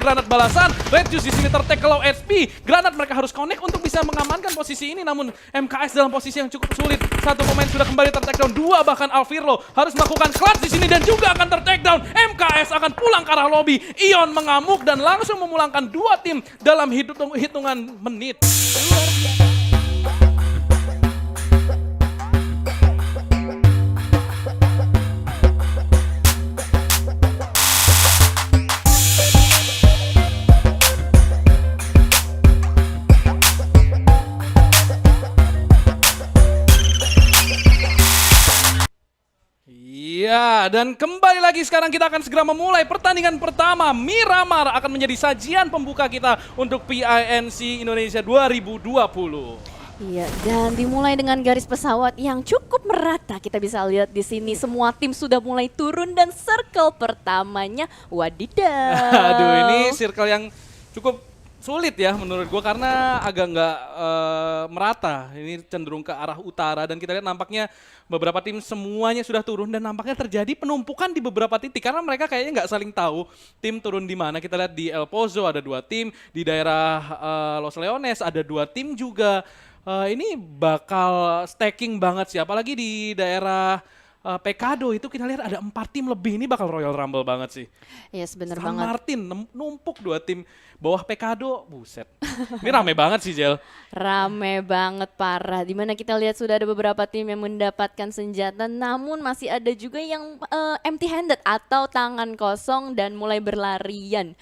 granat balasan. Red Juice di sini tertag ke low HP. Granat mereka harus connect untuk bisa mengamankan posisi ini, namun MKS dalam posisi yang cukup sulit. Satu pemain sudah kembali tertag down, dua bahkan Alvirlo harus melakukan clutch di sini dan juga akan tertag down. MKS akan pulang ke arah lobby. Ion mengamuk dan langsung memulangkan dua tim dalam hitungan menit. Ya, dan kembali lagi sekarang kita akan segera memulai pertandingan pertama. Miramar akan menjadi sajian pembuka kita untuk PINC Indonesia 2020. Iya, dan dimulai dengan garis pesawat yang cukup merata. Kita bisa lihat di sini semua tim sudah mulai turun dan circle pertamanya wadidaw. Aduh, ini circle yang cukup sulit ya menurut gue karena agak nggak merata. Ini cenderung ke arah utara dan kita lihat nampaknya beberapa tim semuanya sudah turun dan nampaknya terjadi penumpukan di beberapa titik karena mereka kayaknya nggak saling tahu tim turun di mana. Kita lihat di El Pozo ada dua tim, di daerah Los Leones ada dua tim juga. Ini bakal stacking banget sih, apalagi di daerah Pekado itu kita lihat ada 4 tim lebih, ini bakal Royal Rumble banget sih. Yes, bener San banget. Martin numpuk dua tim bawah Pekado, buset. Ini rame banget sih Jel. Rame banget parah. Dimana kita lihat sudah ada beberapa tim yang mendapatkan senjata, namun masih ada juga yang empty handed atau tangan kosong dan mulai berlarian.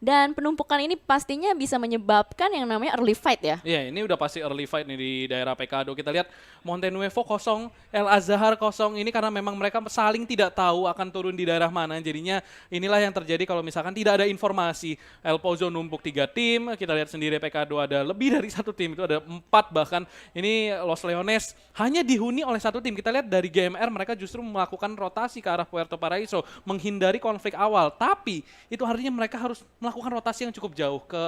Dan penumpukan ini pastinya bisa menyebabkan yang namanya early fight ya. Iya, ini udah pasti early fight nih di daerah Pekado. Kita lihat Monte Nuevo kosong, El Azhar kosong. Ini karena memang mereka saling tidak tahu akan turun di daerah mana. Jadinya inilah yang terjadi kalau misalkan tidak ada informasi. El Pozo numpuk 3 tim. Kita lihat sendiri Pekado ada lebih dari 1 tim. Itu ada 4 bahkan. Ini Los Leones hanya dihuni oleh 1 tim. Kita lihat dari GMR mereka justru melakukan rotasi ke arah Puerto Paraiso. Menghindari konflik awal. Tapi itu artinya mereka harus melakukan rotasi yang cukup jauh ke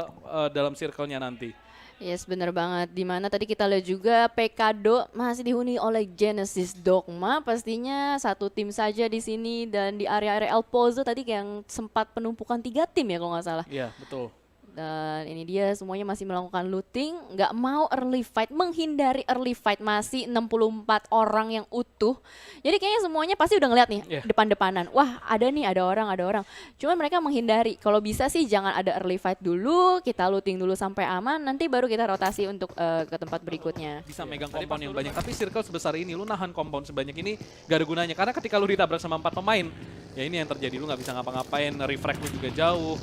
dalam circle-nya nanti. Yes, bener banget. Dimana tadi kita lihat juga Pekado masih dihuni oleh Genesis Dogma. Pastinya 1 tim saja di sini dan di area-area El Pozo tadi yang sempat penumpukan 3 tim ya kalau nggak salah. Iya, betul. Dan ini dia semuanya masih melakukan looting, nggak mau early fight, menghindari early fight, masih 64 orang yang utuh. Jadi kayaknya semuanya pasti udah ngeliat nih depan-depanan, wah ada nih, ada orang. Cuman mereka menghindari, kalau bisa sih jangan ada early fight dulu, kita looting dulu sampai aman, nanti baru kita rotasi untuk ke tempat berikutnya. Bisa megang compound yang banyak, tapi circle sebesar ini, lu nahan compound sebanyak ini gak ada gunanya. Karena ketika lu ditabrak sama 4 pemain, ya ini yang terjadi, lu gak bisa ngapa-ngapain, refract lu juga jauh.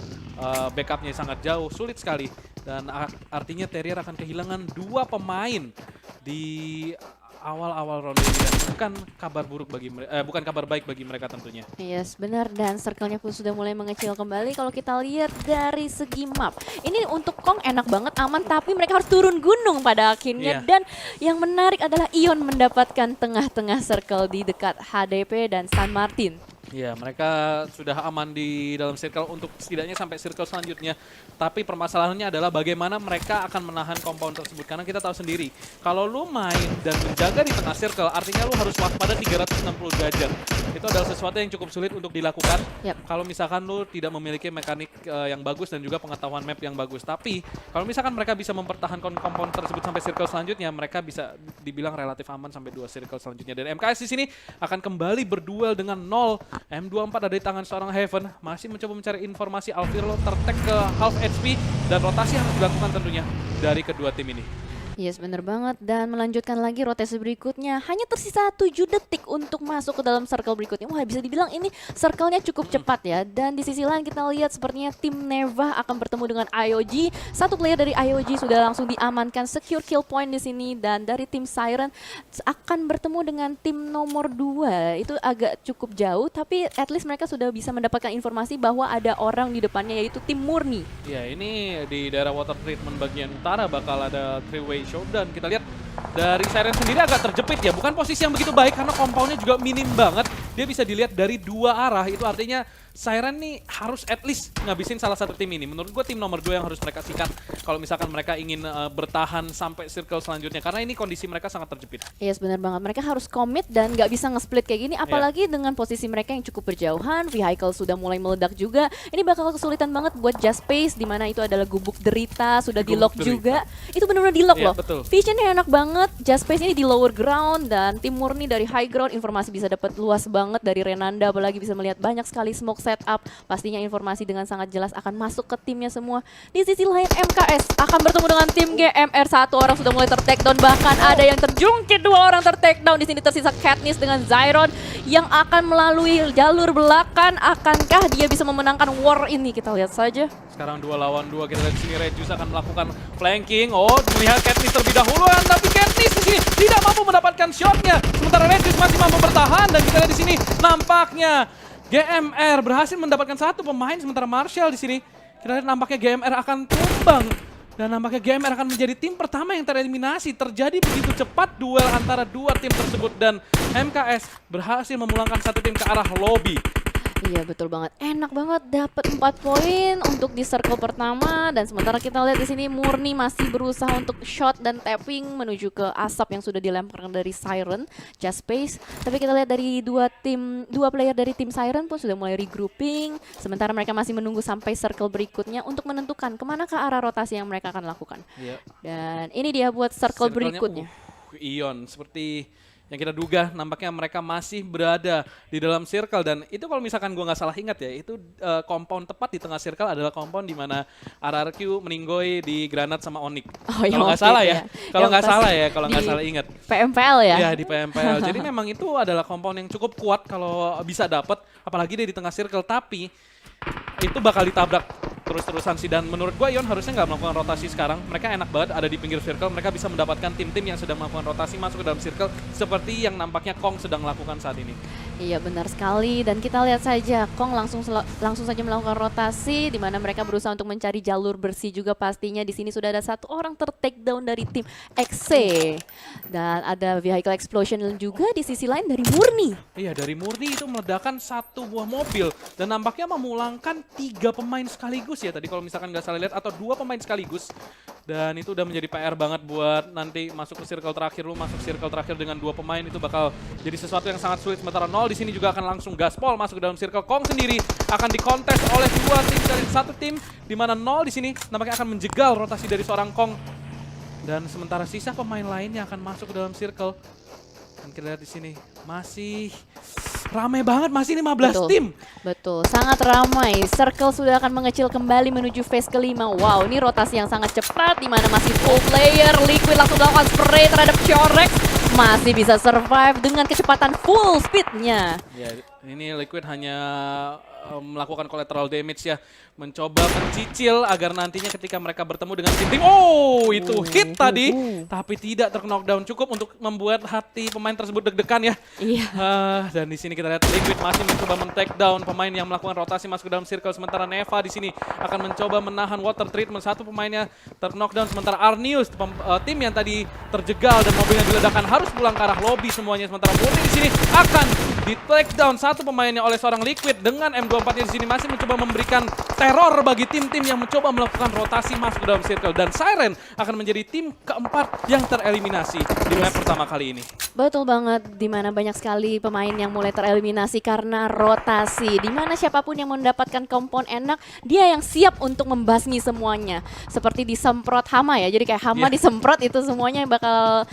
Backupnya sangat jauh, sulit sekali dan artinya Terrier akan kehilangan 2 pemain di awal-awal ronde ini dan bukan kabar buruk bagi bukan kabar baik bagi mereka tentunya. Yes, benar, dan circle-nya pun sudah mulai mengecil kembali. Kalau kita lihat dari segi map, ini untuk Kong enak banget, aman, tapi mereka harus turun gunung pada akhirnya. Dan yang menarik adalah Ion mendapatkan tengah-tengah circle di dekat HDP dan San Martin. Ya, mereka sudah aman di dalam circle untuk setidaknya sampai circle selanjutnya. Tapi permasalahannya adalah bagaimana mereka akan menahan compound tersebut. Karena kita tahu sendiri, kalau lu main dan menjaga di tengah circle, artinya lu harus waspada 360 derajat. Itu adalah sesuatu yang cukup sulit untuk dilakukan. Kalau misalkan lu tidak memiliki mekanik yang bagus dan juga pengetahuan map yang bagus. Tapi, kalau misalkan mereka bisa mempertahankan compound tersebut sampai circle selanjutnya, mereka bisa dibilang relatif aman sampai 2 circle selanjutnya. Dan MKS di sini akan kembali berduel dengan 0. M24 ada di tangan seorang Heaven, masih mencoba mencari informasi. Alvirlo tertek ke half HP dan rotasi harus dilakukan tentunya dari kedua tim ini. Yes, bener banget. Dan melanjutkan lagi rotasi berikutnya. Hanya tersisa 7 detik untuk masuk ke dalam circle berikutnya. Wah, bisa dibilang ini circle-nya cukup cepat ya. Dan di sisi lain kita lihat sepertinya tim Neva akan bertemu dengan IOG. 1 player dari IOG sudah langsung diamankan, secure kill point di sini. Dan dari tim Siren akan bertemu dengan tim nomor 2. Itu agak cukup jauh, tapi at least mereka sudah bisa mendapatkan informasi bahwa ada orang di depannya, yaitu tim Murni. Ya, ini di daerah water treatment bagian utara bakal ada 3-way showdown. Kita lihat dari Siren sendiri agak terjepit ya, bukan posisi yang begitu baik karena compoundnya juga minim banget. dia bisa dilihat dari dua arah. Itu artinya Siren nih harus at least ngabisin salah satu tim ini. Menurut gue tim nomor 2 yang harus mereka sikat kalau misalkan mereka ingin bertahan sampai circle selanjutnya. Karena ini kondisi mereka sangat terjepit. Yes, benar banget. Mereka harus komit dan nggak bisa nge-split kayak gini. Apalagi dengan posisi mereka yang cukup berjauhan, vehicle sudah mulai meledak juga. Ini bakal kesulitan banget buat Just Space, di mana itu adalah gubuk derita, sudah di-lock juga. Itu benar-benar di-lock loh. Betul. Visionnya enak banget. Just Space ini di lower ground dan tim murni dari high ground. Informasi bisa dapat luas banget dari Renanda, apalagi bisa melihat banyak sekali smoke setup. Pastinya informasi dengan sangat jelas akan masuk ke timnya semua. Di sisi lain MKS akan bertemu dengan tim GMR. Satu orang sudah mulai ter-takedown, bahkan ada yang terjungkit, 2 orang ter-takedown. Di sini tersisa Katniss dengan Zyron yang akan melalui jalur belakang. Akankah dia bisa memenangkan war ini? Kita lihat saja. Sekarang 2 lawan 2, kita lihat di sini Regius akan melakukan flanking. Oh, melihat Katniss terlebih dahuluan, tapi Katniss di sini tidak mampu mendapatkan shotnya. Sementara Regius masih mampu bertahan, dan kita lihat di sini nampaknya GMR berhasil mendapatkan satu pemain, sementara Marshall di sini kita lihat nampaknya GMR akan tumbang. Dan nampaknya GMR akan menjadi tim pertama yang tereliminasi. Terjadi begitu cepat duel antara dua tim tersebut, dan MKS berhasil memulangkan satu tim ke arah lobby. Iya, betul banget. Enak banget dapat 4 poin untuk di circle pertama, dan sementara kita lihat di sini Murni masih berusaha untuk shot dan tapping menuju ke asap yang sudah dilemparkan dari Siren, Just Space. Tapi kita lihat dari dua player dari tim Siren pun sudah mulai regrouping, sementara mereka masih menunggu sampai circle berikutnya untuk menentukan kemana ke arah rotasi yang mereka akan lakukan. Iya. Dan ini dia buat circle berikutnya. Ion, seperti yang kita duga, nampaknya mereka masih berada di dalam circle, dan itu kalau misalkan gue nggak salah ingat ya, itu compound tepat di tengah circle adalah compound di mana RRQ meninggoy di Granat sama Onyx. Oh, kalau nggak salah ya, kalau nggak salah ya, kalau nggak salah ingat. PMPL ya? Ya, di PMPL. Jadi memang itu adalah compound yang cukup kuat kalau bisa dapat, apalagi dia di tengah circle, tapi itu bakal ditabrak terus-terusan sih. Dan menurut gue Ion harusnya nggak melakukan rotasi sekarang. Mereka enak banget ada di pinggir circle, mereka bisa mendapatkan tim-tim yang sedang melakukan rotasi masuk ke dalam circle seperti yang nampaknya Kong sedang lakukan saat ini. Iya, benar sekali, dan kita lihat saja Kong langsung saja melakukan rotasi, di mana mereka berusaha untuk mencari jalur bersih juga pastinya. Di sini sudah ada satu orang ter-takedown dari tim XC, dan ada vehicle explosion juga di sisi lain dari Murni. Iya, dari Murni itu meledakkan satu buah mobil dan nampaknya memulangkan 3 pemain sekaligus ya tadi kalau misalkan nggak salah lihat, atau 2 pemain sekaligus. Dan itu udah menjadi PR banget buat nanti masuk ke circle terakhir. Lu masuk circle terakhir dengan 2 pemain itu bakal jadi sesuatu yang sangat sulit. Sementara Nol di sini juga akan langsung gaspol masuk ke dalam circle. Kong sendiri akan dikontes oleh 2 tim dari satu tim, di mana Nol di sini nampaknya akan menjegal rotasi dari seorang Kong. Dan sementara sisa pemain lainnya akan masuk ke dalam circle. Dan kita lihat di sini masih ramai banget, masih 15 tim. Betul, sangat ramai. Circle sudah akan mengecil kembali menuju phase kelima. Wow, ini rotasi yang sangat cepat, di mana masih full player. Liquid langsung melakukan spray terhadap Chorex. Masih bisa survive dengan kecepatan full speednya. Ya, ini Liquid hanya melakukan collateral damage ya, mencoba mencicil agar nantinya ketika mereka bertemu dengan tim-tim, itu hit tadi, tapi tidak terknockdown, cukup untuk membuat hati pemain tersebut deg-degan ya. Iya. Dan di sini kita lihat Liquid masih mencoba men-takedown pemain yang melakukan rotasi masuk ke dalam circle, sementara Neva di sini akan mencoba menahan water treatment, satu pemainnya terknockdown, sementara Arnius tim yang tadi terjegal dan mobilnya diledakkan harus pulang ke arah lobby semuanya, sementara Murni di sini akan di-takedown satu pemainnya oleh seorang Liquid dengan M24 di sini masih mencoba memberikan teror bagi tim-tim yang mencoba melakukan rotasi masuk ke dalam circle, dan Siren akan menjadi tim keempat yang tereliminasi di map pertama kali ini. Betul banget, di mana banyak sekali pemain yang mulai tereliminasi karena rotasi, di mana siapapun yang mendapatkan kompon enak, dia yang siap untuk membasmi semuanya. Seperti disemprot hama ya, jadi kayak hama disemprot itu semuanya bakal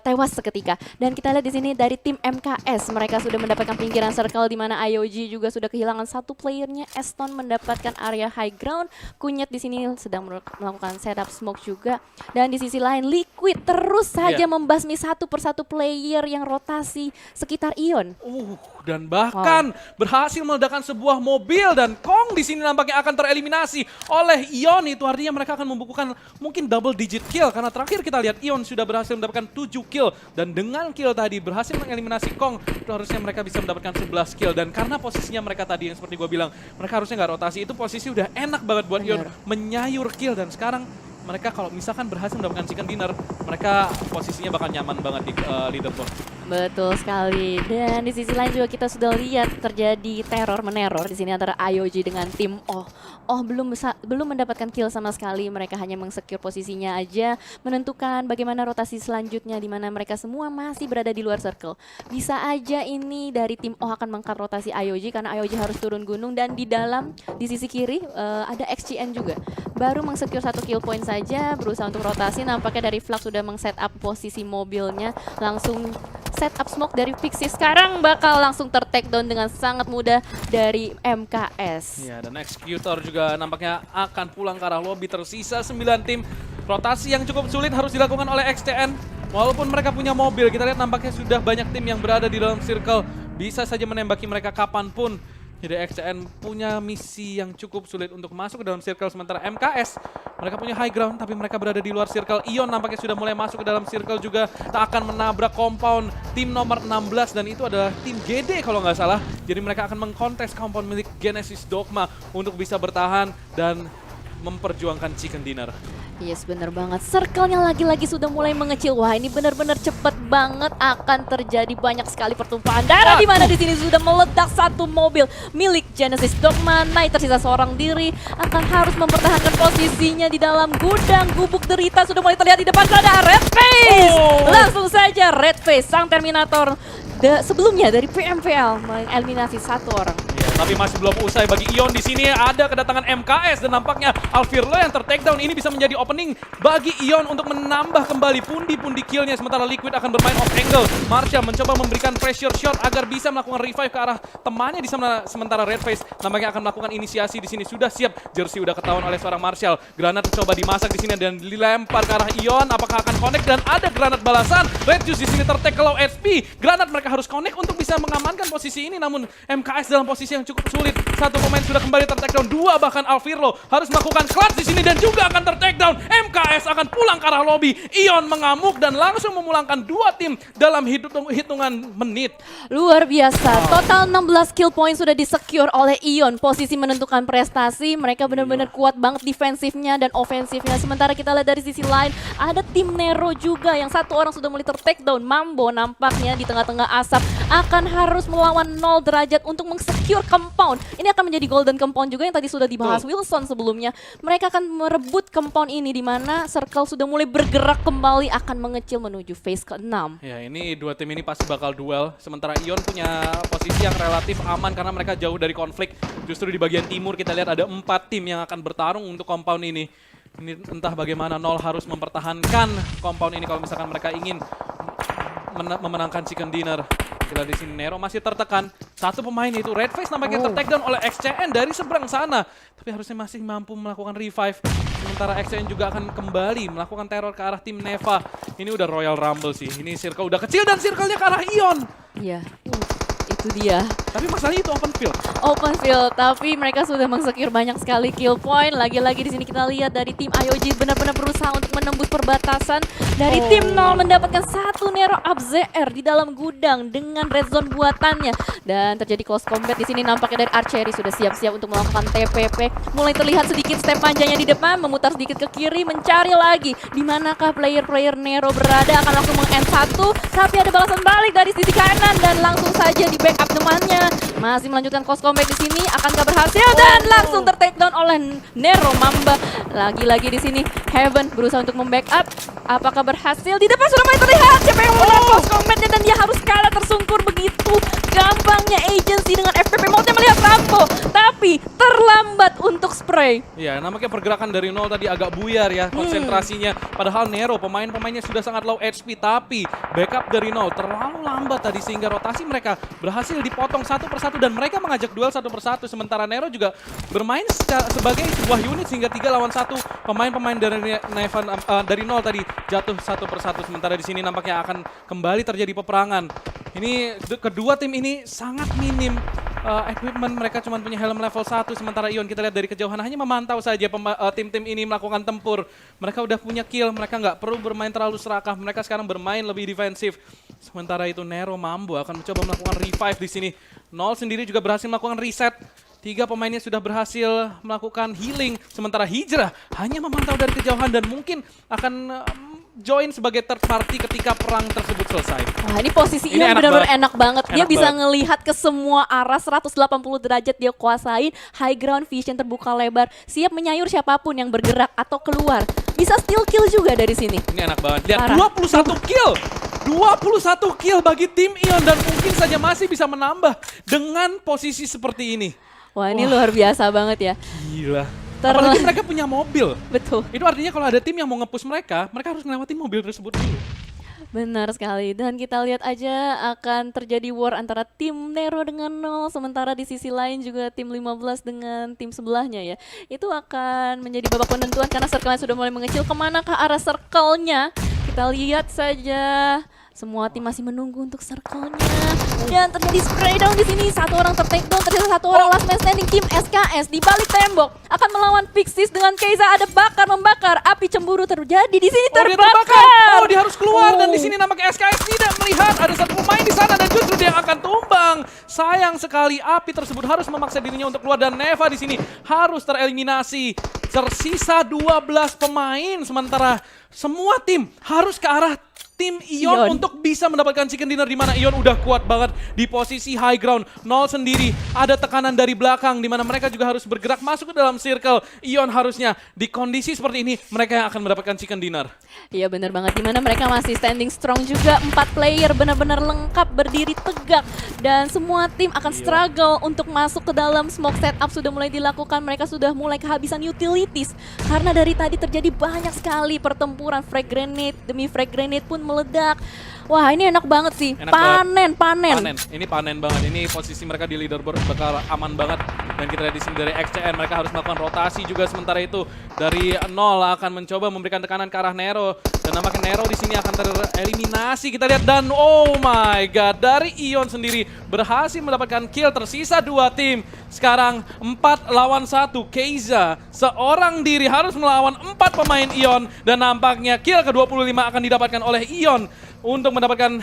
tewas seketika. Dan kita lihat di sini dari tim MKS, mereka sudah mendapatkan pinggiran circle, di mana IOG juga sudah kehilangan satu playernya. Eston mendapatkan area high ground. Kunyit di sini sedang melakukan setup smoke juga. Dan di sisi lain Liquid terus saja membasmi satu persatu player yang rotasi sekitar Ion. Dan bahkan berhasil meledakkan sebuah mobil, dan Kong di sini nampaknya akan tereliminasi oleh Ion. Itu artinya mereka akan membukukan mungkin double digit kill, karena terakhir kita lihat Ion sudah berhasil mendapatkan 7 kill, dan dengan kill tadi berhasil mengeliminasi Kong. Itu harusnya mereka bisa mendapatkan 11 kill, dan karena posisinya mereka tadi yang seperti gue bilang, mereka harusnya nggak rotasi, itu posisi udah enak banget buat Ion menyayur kill. Dan sekarang mereka kalau misalkan berhasil mendapatkan chicken dinner, mereka posisinya bakal nyaman banget di leaderboard. Betul sekali. Dan di sisi lain juga kita sudah lihat terjadi teror meneror di sini antara IOG dengan tim Oh. Oh belum mendapatkan kill sama sekali. Mereka hanya mengsecure posisinya aja, menentukan bagaimana rotasi selanjutnya di mana mereka semua masih berada di luar circle. Bisa aja ini dari tim Oh akan mengangkat rotasi IOG karena IOG harus turun gunung, dan di dalam di sisi kiri ada XGN juga. Baru mengsecure 1 kill point saja, berusaha untuk rotasi. Nampaknya dari Flux sudah meng-set up posisi mobilnya, langsung setup smoke dari Pixie. Sekarang bakal langsung ter-takedown dengan sangat mudah dari MKS. Ya, dan Executor juga nampaknya akan pulang ke arah lobby. Tersisa 9 tim. Rotasi yang cukup sulit harus dilakukan oleh XTN. Walaupun mereka punya mobil, kita lihat nampaknya sudah banyak tim yang berada di dalam circle. Bisa saja menembaki mereka kapanpun. Jadi XCN punya misi yang cukup sulit untuk masuk ke dalam circle, sementara MKS mereka punya high ground tapi mereka berada di luar circle. Ion nampaknya sudah mulai masuk ke dalam circle juga, tak akan menabrak compound tim nomor 16 dan itu adalah tim GD kalau nggak salah. Jadi mereka akan mengkontes compound milik Genesis Dogma untuk bisa bertahan dan memperjuangkan chicken dinner. Yes, bener banget. Circle-nya lagi-lagi sudah mulai mengecil. Wah, ini benar-benar cepet banget akan terjadi banyak sekali pertumpahan darah di mana di sini sudah meledak satu mobil milik Genesis Dogma. Naik tersisa seorang diri, akan harus mempertahankan posisinya di dalam gudang. Gubuk derita sudah mulai terlihat di depan sana. Red Face! Langsung saja Red Face, sang Terminator sebelumnya dari PMVL mengeliminasi satu orang. Tapi masih belum usai bagi Ion. Di sini ada kedatangan MKS dan nampaknya Alvirlo yang ter-takedown. Ini bisa menjadi opening bagi Ion untuk menambah kembali pundi-pundi killnya. Sementara Liquid akan bermain off angle. Marshall mencoba memberikan pressure shot agar bisa melakukan revive ke arah temannya di sana. Sementara Redface nampaknya akan melakukan inisiasi di sini. Sudah siap. Jersey udah ketahuan oleh seorang Marshall. Granat mencoba dimasak di sini dan dilempar ke arah Ion. Apakah akan connect? Dan ada granat balasan. Red Juice di sini ter-tag ke low HP. Granat mereka harus connect untuk bisa mengamankan posisi ini. Namun MKS dalam posisi yang cukup sulit. Satu pemain sudah kembali ter-takedown, dua bahkan Alvirlo harus melakukan clutch di sini dan juga akan ter-takedown. MKS akan pulang ke arah lobby. Ion mengamuk dan langsung memulangkan dua tim dalam hitungan menit. Luar biasa. Total 16 kill point sudah di-secure oleh Ion. Posisi menentukan prestasi, mereka benar-benar kuat banget defensifnya dan ofensifnya. Sementara kita lihat dari sisi lain, ada tim Nero juga yang satu orang sudah mulai ter-takedown. Mambo nampaknya di tengah-tengah asap akan harus melawan 0 derajat untuk meng-secure compound. Ini akan menjadi golden compound juga yang tadi sudah dibahas Wilson sebelumnya. Mereka akan merebut compound ini di mana circle sudah mulai bergerak kembali, akan mengecil menuju phase ke-6. Ya, ini dua tim ini pasti bakal duel. Sementara Ion punya posisi yang relatif aman karena mereka jauh dari konflik. Justru di bagian timur kita lihat ada 4 tim yang akan bertarung untuk compound ini. Ini entah bagaimana Nol harus mempertahankan compound ini kalau misalkan mereka ingin memenangkan chicken dinner. Kita di sini Nero masih tertekan. Satu pemain itu Redface nampaknya ter-takedown oleh XCN dari seberang sana. Tapi harusnya masih mampu melakukan revive. Sementara XCN juga akan kembali melakukan teror ke arah tim Neva. Ini udah Royal Rumble sih. Ini circle udah kecil dan circle-nya ke arah Ion. Iya. Itu dia. Tapi masalahnya itu open field. Open field, tapi mereka sudah meng-secure banyak sekali kill point. Lagi-lagi di sini kita lihat dari tim IOG benar-benar berusaha untuk menembus perbatasan. Dari tim 0 mendapatkan satu Nero UpZR di dalam gudang dengan red zone buatannya. Dan terjadi close combat di sini, nampaknya dari Archery sudah siap-siap untuk melakukan TPP. Mulai terlihat sedikit step panjangnya di depan, memutar sedikit ke kiri, mencari lagi di manakah player-player Nero berada. Akan langsung meng-end satu, tapi ada balasan balik dari sisi kanan dan langsung saja di backup temannya. Masih melanjutkan close combat di sini, akankah berhasil dan langsung ter-takedown oleh Nero Mamba. Lagi-lagi di sini Heaven berusaha untuk membackup. Apakah berhasil? Di depan sudah mulai terlihat siapa yang menang close combatnya dan dia harus kalah tersungkur begitu gampangnya agency dengan FPP mode melihat Rambo, tapi terlambat untuk spray. Ya, nampaknya pergerakan dari Nol tadi agak buyar ya konsentrasinya. Padahal Nero pemain-pemainnya sudah sangat low HP, tapi backup dari Nol terlalu lambat tadi sehingga rotasi mereka berhasil dipotong satu persatu dan mereka mengajak duel satu persatu. Sementara Nero juga bermain sebagai sebuah unit sehingga 3 lawan 1. Pemain-pemain dari Nol tadi jatuh satu persatu. Sementara di sini nampaknya akan kembali terjadi peperangan. Ini kedua tim ini sangat minim equipment, mereka cuma punya helm level 1. Sementara Ion kita lihat dari kejauhan hanya memantau saja tim-tim ini melakukan tempur. Mereka udah punya kill, mereka nggak perlu bermain terlalu serakah. Mereka sekarang bermain lebih defensif. Sementara itu Nero Mambo akan mencoba melakukan revive di sini. Nol sendiri juga berhasil melakukan reset. 3 pemainnya sudah berhasil melakukan healing, sementara Hijrah hanya memantau dari kejauhan dan mungkin akan join sebagai third party ketika perang tersebut selesai. Wah, ini posisi Ini Ion enak benar-benar banget. enak banget. Dia Enak bisa banget. ngelihat ke semua arah 180 derajat dia kuasain. High ground vision terbuka lebar. Siap menyayur siapapun yang bergerak atau keluar. Bisa steal kill juga dari sini. Ini enak banget. Lihat, Parah. 21 kill. 21 kill bagi tim Ion dan mungkin saja masih bisa menambah dengan posisi seperti ini. Wah, ini luar biasa banget ya. Gila. Apalagi mereka punya mobil. Betul. Itu artinya kalau ada tim yang mau nge-push mereka harus melewati mobil tersebut dulu. Benar sekali, dan kita lihat aja akan terjadi war antara tim Nero dengan 0, sementara di sisi lain juga tim 15 dengan tim sebelahnya ya. Itu akan menjadi babak penentuan karena circle-nya sudah mulai mengecil. Kemana ke arah circle-nya? Kita lihat saja. Semua tim masih menunggu untuk circle-nya. Dan terjadi spray down di sini. Satu orang ter-take down, tersisa satu orang last man standing. Tim SKS di balik tembok akan melawan Pixies dengan Keiza ada bakar membakar. Api cemburu terjadi di sini Dia terbakar. Oh, dia harus keluar dan di sini nampaknya SKS tidak melihat ada satu pemain di sana dan justru dia akan tumbang. Sayang sekali api tersebut harus memaksa dirinya untuk keluar dan Neva di sini harus tereliminasi. Tersisa 12 pemain sementara semua tim harus ke arah tim Ion untuk bisa mendapatkan chicken dinner di mana Ion udah kuat banget di posisi high ground. Nol sendiri, ada tekanan dari belakang di mana mereka juga harus bergerak masuk ke dalam circle. Ion harusnya di kondisi seperti ini mereka yang akan mendapatkan chicken dinner. Iya benar banget, dimana mereka masih standing strong juga. 4 player benar-benar lengkap berdiri tegak. Dan semua tim akan struggle untuk masuk ke dalam smoke setup sudah mulai dilakukan. Mereka sudah mulai kehabisan utilities. Karena dari tadi terjadi banyak sekali pertempuran. Frag grenade demi frag grenade pun meledak. Wah ini enak banget sih, Enak panen. Ini panen banget. Ini posisi mereka di leaderboard bakal aman banget. Dan kita lihat di sini dari XCN mereka harus melakukan rotasi juga sementara itu dari nol akan mencoba memberikan tekanan ke arah Nero dan nampaknya Nero di sini akan tereliminasi. Kita lihat dan oh my god dari Ion sendiri berhasil mendapatkan kill, tersisa 2 tim. Sekarang 4 lawan 1 Keiza seorang diri harus melawan 4 pemain Ion dan nampaknya kill ke-25 akan didapatkan oleh Ion untuk mendapatkan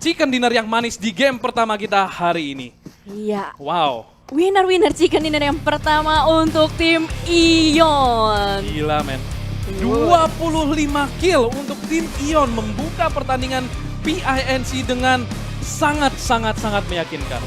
chicken dinner yang manis di game pertama kita hari ini. Iya. Wow. Winner chicken dinner yang pertama untuk tim Ion. Gila men. 25 kill untuk tim Ion membuka pertandingan PINC dengan sangat meyakinkan.